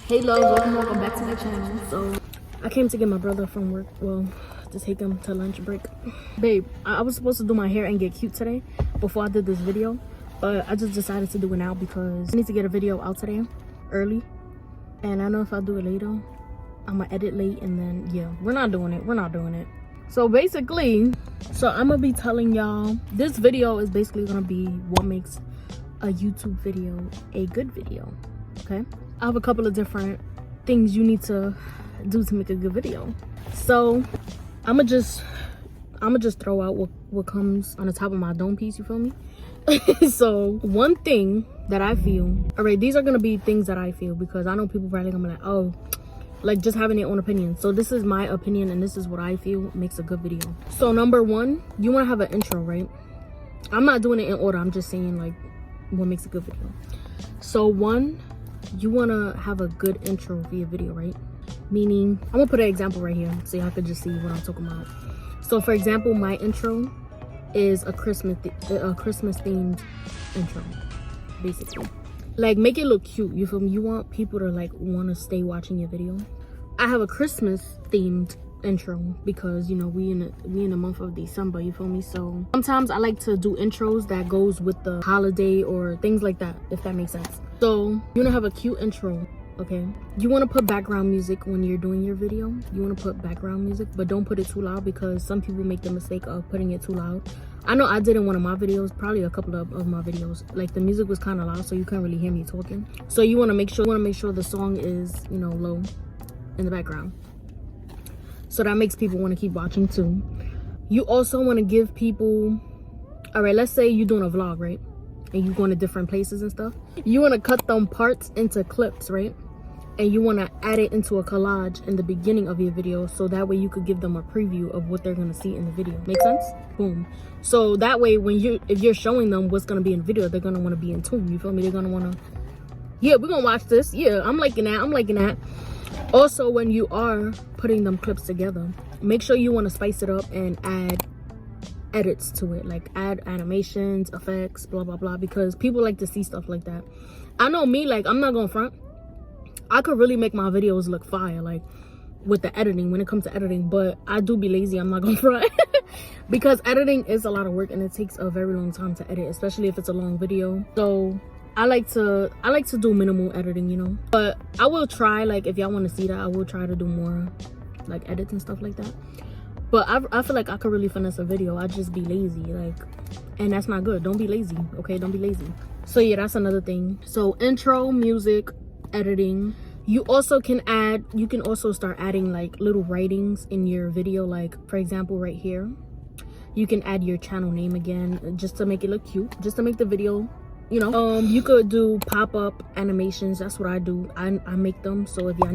Hey love, welcome back to my channel. So I came to get my brother from work, well, to take him to lunch break. Babe, I was supposed to do my hair and get cute today before I did this video, but I just decided to do it now because I need to get a video out today early, and I know if I do it later I'm gonna edit late, and then yeah, we're not doing it. So basically, I'm gonna be telling y'all, this video is basically gonna be what makes a YouTube video a good video. Okay, I have a couple of different things you need to do to make a good video. So I'm gonna just throw out what comes on the top of my dome piece, you feel me? So one thing that I feel, all right, these are gonna be things that I feel, because I know people probably gonna be like, oh, like just having their own opinion. So this is my opinion and this is what I feel makes a good video. So number one, you want to have an intro, right? I'm not doing it in order, I'm just saying like what makes a good video. So one, you want to have a good intro for your video, right? Meaning, I'm gonna put an example right here so y'all can just see what I'm talking about. So for example, my intro is a Christmas themed intro, basically. Like, make it look cute, you feel me? You want people to like want to stay watching your video. I have a Christmas themed intro because, you know, we in the month of December, you feel me? So sometimes I like to do intros that goes with the holiday or things like that, if that makes sense. So you want to have a cute intro, okay? You want to put background music when you're doing your video. You want to put background music, but don't put it too loud, because some people make the mistake of putting it too loud. I know I did in one of my videos, probably a couple of my videos, like the music was kind of loud so you couldn't really hear me talking. So you want to make sure the song is, you know, low in the background, so that makes people want to keep watching too. You also want to give people, all right, let's say you're doing a vlog, right, and you're going to different places and stuff. You want to cut them parts into clips, right? And you want to add it into a collage in the beginning of your video, so that way you could give them a preview of what they're going to see in the video. Make sense? Boom. So that way, if you're showing them what's going to be in the video, they're going to want to be in tune, you feel me? They're going to want to, yeah, we're going to watch this. Yeah, I'm liking that. Also, when you are putting them clips together, make sure you want to spice it up and add edits to it, like add animations, effects, blah blah blah, because people like to see stuff like that. I know me, like, I'm not going front, I could really make my videos look fire, like with the editing, when it comes to editing, but I do be lazy, I'm not gonna front. Because editing is a lot of work and it takes a very long time to edit, especially if it's a long video. So I like to do minimal editing, you know, but I will try, like, if y'all want to see that, I will try to do more like edits and stuff like that. But I feel like I could really finesse a video, I just be lazy, like, and that's not good. Don't be lazy, okay? Don't be lazy. So yeah, that's another thing. So intro, music, editing. You can also start adding like little writings in your video, like for example right here you can add your channel name again, just to make it look cute, just to make the video, you know. You could do pop-up animations. That's what I do. I make them. So if y'all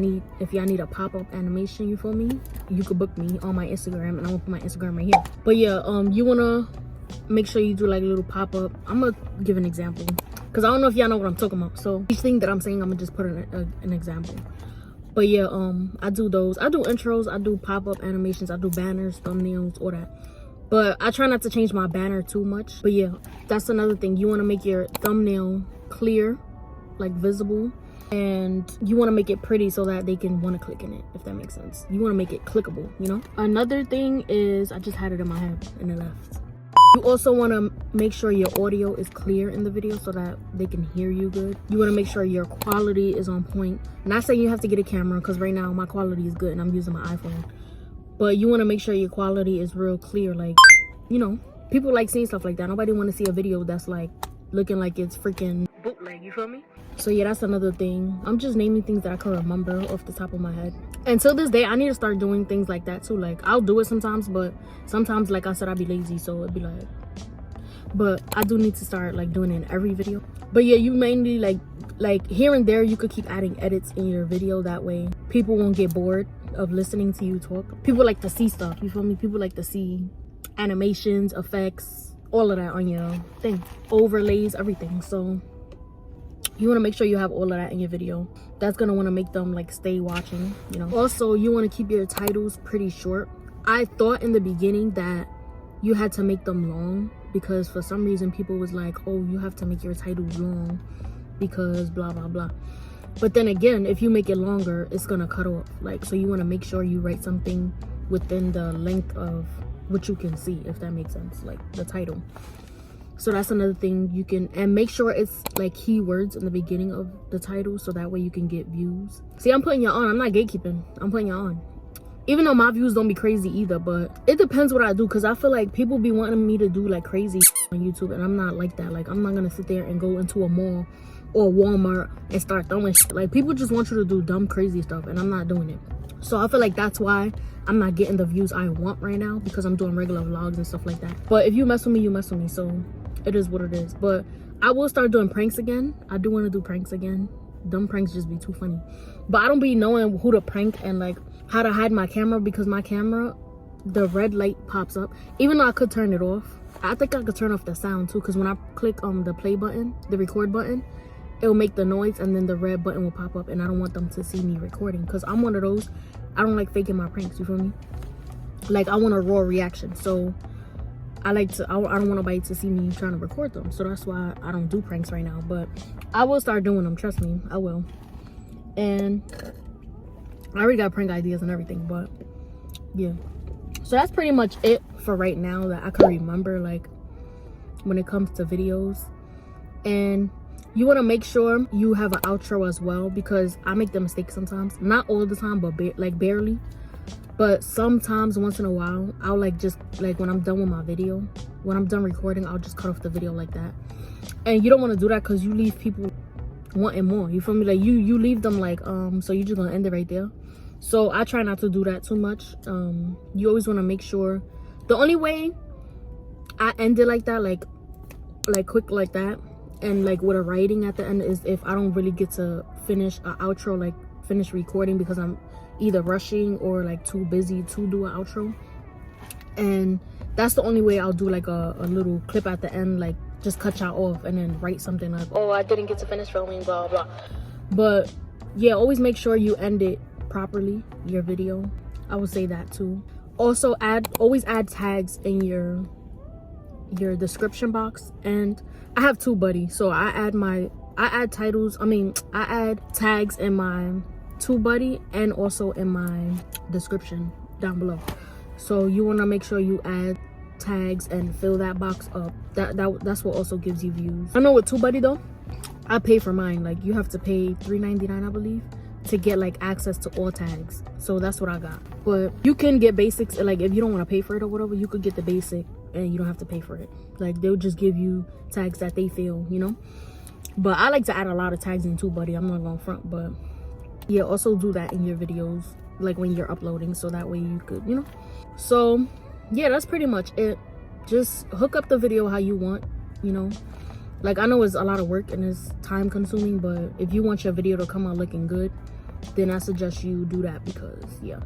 need a pop-up animation, you feel me, you could book me on my Instagram, and I'm gonna put my Instagram right here. But yeah, you wanna make sure you do like a little pop-up. I'm gonna give an example, because I don't know if y'all know what I'm talking about. So each thing that I'm saying, I'm gonna just put an example. But yeah, I do those. I do intros, I do pop-up animations, I do banners, thumbnails, all that. But I try not to change my banner too much. But yeah, that's another thing. You want to make your thumbnail clear, like visible, and you want to make it pretty so that they can want to click in it, if that makes sense. You want to make it clickable, you know. Another thing is, I just had it in my head and it left. You also want to make sure your audio is clear in the video so that they can hear you good. You want to make sure your quality is on point. Not saying you have to get a camera, because right now my quality is good and I'm using my iPhone. But you want to make sure your quality is real clear. Like, you know, people like seeing stuff like that. Nobody want to see a video that's like looking like it's freaking bootleg, you feel me? So yeah, that's another thing. I'm just naming things that I can remember off the top of my head. And till this day, I need to start doing things like that too. Like, I'll do it sometimes, but sometimes, like I said, I'll be lazy, so it'd be like, but I do need to start like doing it in every video. But yeah, you mainly like here and there, you could keep adding edits in your video. That way people won't get bored of listening to you talk. People like to see stuff, you feel me? People like to see animations, effects, all of that on your thing, overlays, everything. So you want to make sure you have all of that in your video. That's gonna want to make them like stay watching, you know. Also, you want to keep your titles pretty short. I thought in the beginning that you had to make them long, because for some reason people was like, oh, you have to make your titles long because blah blah blah. But then again, if you make it longer, it's gonna cut off. Like, so you want to make sure you write something within the length of what you can see, if that makes sense, like the title. So that's another thing you can, and make sure it's like keywords in the beginning of the title, so that way you can get views. See, I'm putting you on. I'm not gatekeeping. I'm putting you on. Even though my views don't be crazy either, but it depends what I do, because I feel like people be wanting me to do like crazy on YouTube, and I'm not like that. Like, I'm not gonna sit there and go into a mall or Walmart and start throwing shit. Like, people just want you to do dumb crazy stuff, and I'm not doing it. So I feel like that's why I'm not getting the views I want right now, because I'm doing regular vlogs and stuff like that. But if you mess with me, you mess with me, so it is what it is. But I will start doing pranks again. I do want to do pranks again. Dumb pranks just be too funny. But I don't be knowing who to prank and like how to hide my camera, because my camera, the red light pops up. Even though I could turn it off, I think I could turn off the sound too, because when I click the play button, the record button, it'll make the noise, and then the red button will pop up, and I don't want them to see me recording, because I'm one of those, I don't like faking my pranks, you feel me? Like, I want a raw reaction, so I don't want nobody to see me trying to record them. So that's why I don't do pranks right now, but I will start doing them, trust me, I will. And I already got prank ideas and everything, but yeah. So that's pretty much it for right now that I can remember, like, when it comes to videos. And you want to make sure you have an outro as well, because I make the mistake sometimes, not all the time, but like barely. But sometimes, once in a while, I'll like just like when I'm done with my video, when I'm done recording, I'll just cut off the video like that. And you don't want to do that, because you leave people wanting more, you feel me? Like, you leave them like, so you're just gonna end it right there. So I try not to do that too much. You always want to make sure, the only way I end it like that, like quick like that, and like with a writing at the end, is if I don't really get to finish an outro, like finish recording, because I'm either rushing or like too busy to do an outro. And that's the only way I'll do like a little clip at the end, like just cut y'all off and then write something like, oh, I didn't get to finish filming, blah blah. But yeah, always make sure you end it properly, your video. I would say that too. Also, always add tags in your description box. And I have two buddies, so I add tags in my TubeBuddy and also in my description down below. So you want to make sure you add tags and fill that box up. That's what also gives you views. I know with TubeBuddy though, I pay for mine. Like, you have to pay $3.99, I believe, to get like access to all tags. So that's what I got. But you can get basics, like if you don't want to pay for it or whatever, you could get the basic and you don't have to pay for it. Like, they'll just give you tags that they feel, you know. But I like to add a lot of tags in TubeBuddy, I'm not gonna front. But yeah, also do that in your videos, like when you're uploading, so that way you could, you know. So yeah, that's pretty much it. Just hook up the video how you want, you know. Like, I know it's a lot of work and it's time consuming, but if you want your video to come out looking good, then I suggest you do that, because yeah.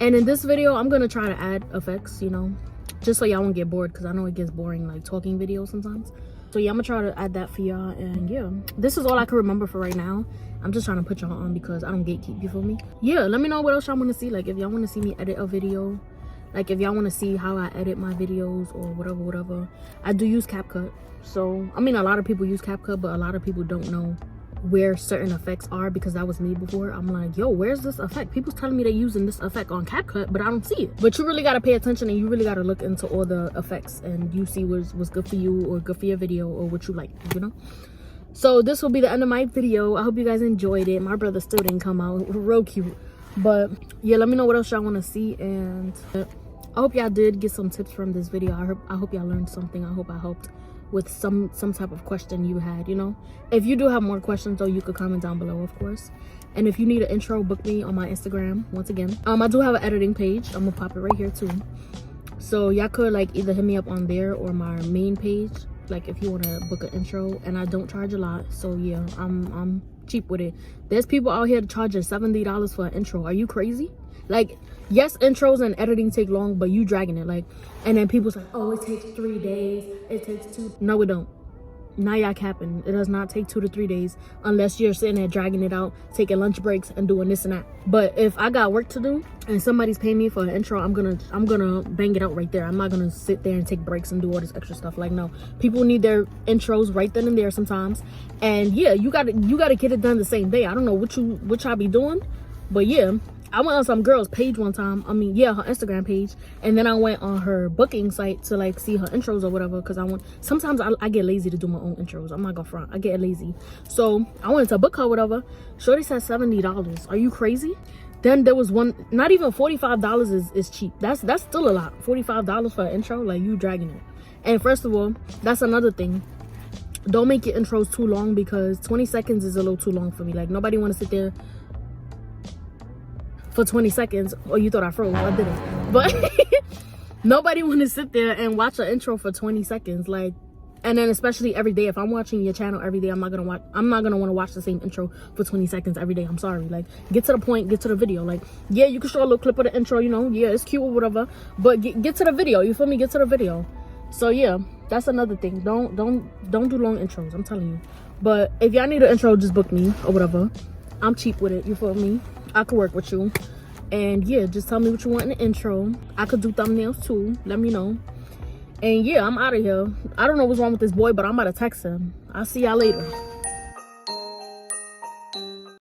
And in this video, I'm gonna try to add effects, you know, just so y'all won't get bored, because I know it gets boring like talking videos sometimes. So yeah, I'm gonna try to add that for y'all. And yeah, this is all I can remember for right now. I'm just trying to put y'all on because I don't gatekeep, you feel me? Yeah, let me know what else y'all want to see. Like, if y'all want to see me edit a video, like if y'all want to see how I edit my videos or whatever. I do use CapCut. So I mean, a lot of people use CapCut, but a lot of people don't know where certain effects are, because that was me before. I'm like, yo, where's this effect? People's telling me they're using this effect on CapCut, but I don't see it. But you really got to pay attention, and you really got to look into all the effects, and you see what's good for you or good for your video or what you like, you know. So this will be the end of my video. I hope you guys enjoyed it. My brother still didn't come out, real cute. But yeah, let me know what else y'all want to see, and I hope y'all did get some tips from this video. I hope y'all learned something. I hope I helped with some type of question you had, you know. If you do have more questions though, you could comment down below, of course. And if you need an intro, book me on my Instagram once again. I do have an editing page. I'm gonna pop it right here too, so y'all could like either hit me up on there or my main page, like if you want to book an intro. And I don't charge a lot, so yeah, I'm cheap with it. There's people out here charging $70 for an intro. Are you crazy? Like, yes, intros and editing take long, but you dragging it. Like, and then people say, oh, it takes 3 days, it takes 2. No, it don't. now y'all capping. It does not take 2 to 3 days unless you're sitting there dragging it out, taking lunch breaks and doing this and that. But if I got work to do and somebody's paying me for an intro, I'm gonna bang it out right there. I'm not gonna sit there and take breaks and do all this extra stuff. Like, no, people need their intros right then and there sometimes. And yeah, you gotta get it done the same day. I don't know what y'all be doing, but yeah. I went on some girl's page one time. I mean, yeah, her Instagram page. And then I went on her booking site to like see her intros or whatever. Cause sometimes I get lazy to do my own intros. I'm not gonna front. I get lazy. So I wanted to book her, whatever. Shorty said $70. Are you crazy? Then there was one, not even $45 is cheap. That's still a lot. $45 for an intro, like you dragging it. And first of all, that's another thing. Don't make your intros too long because 20 seconds is a little too long for me. Like nobody wanna sit there for 20 seconds. Oh, you thought I froze. I didn't. But nobody want to sit there and watch an intro for 20 seconds. Like, and then especially every day. If I'm watching your channel every day, I'm not gonna want to watch the same intro for 20 seconds every day. I'm sorry. Like, get to the point, get to the video. Like, yeah, you can show a little clip of the intro, you know, yeah, it's cute or whatever, but get to the video. You feel me? Get to the video. So yeah, that's another thing. Don't do long intros. I'm telling you. But if y'all need an intro, just book me or whatever. I'm cheap with it. You feel me? I could work with you. And yeah, just tell me what you want in the intro. I could do thumbnails too. Let me know. And yeah, I'm out of here. I don't know what's wrong with this boy, but I'm about to text him. I'll see y'all later.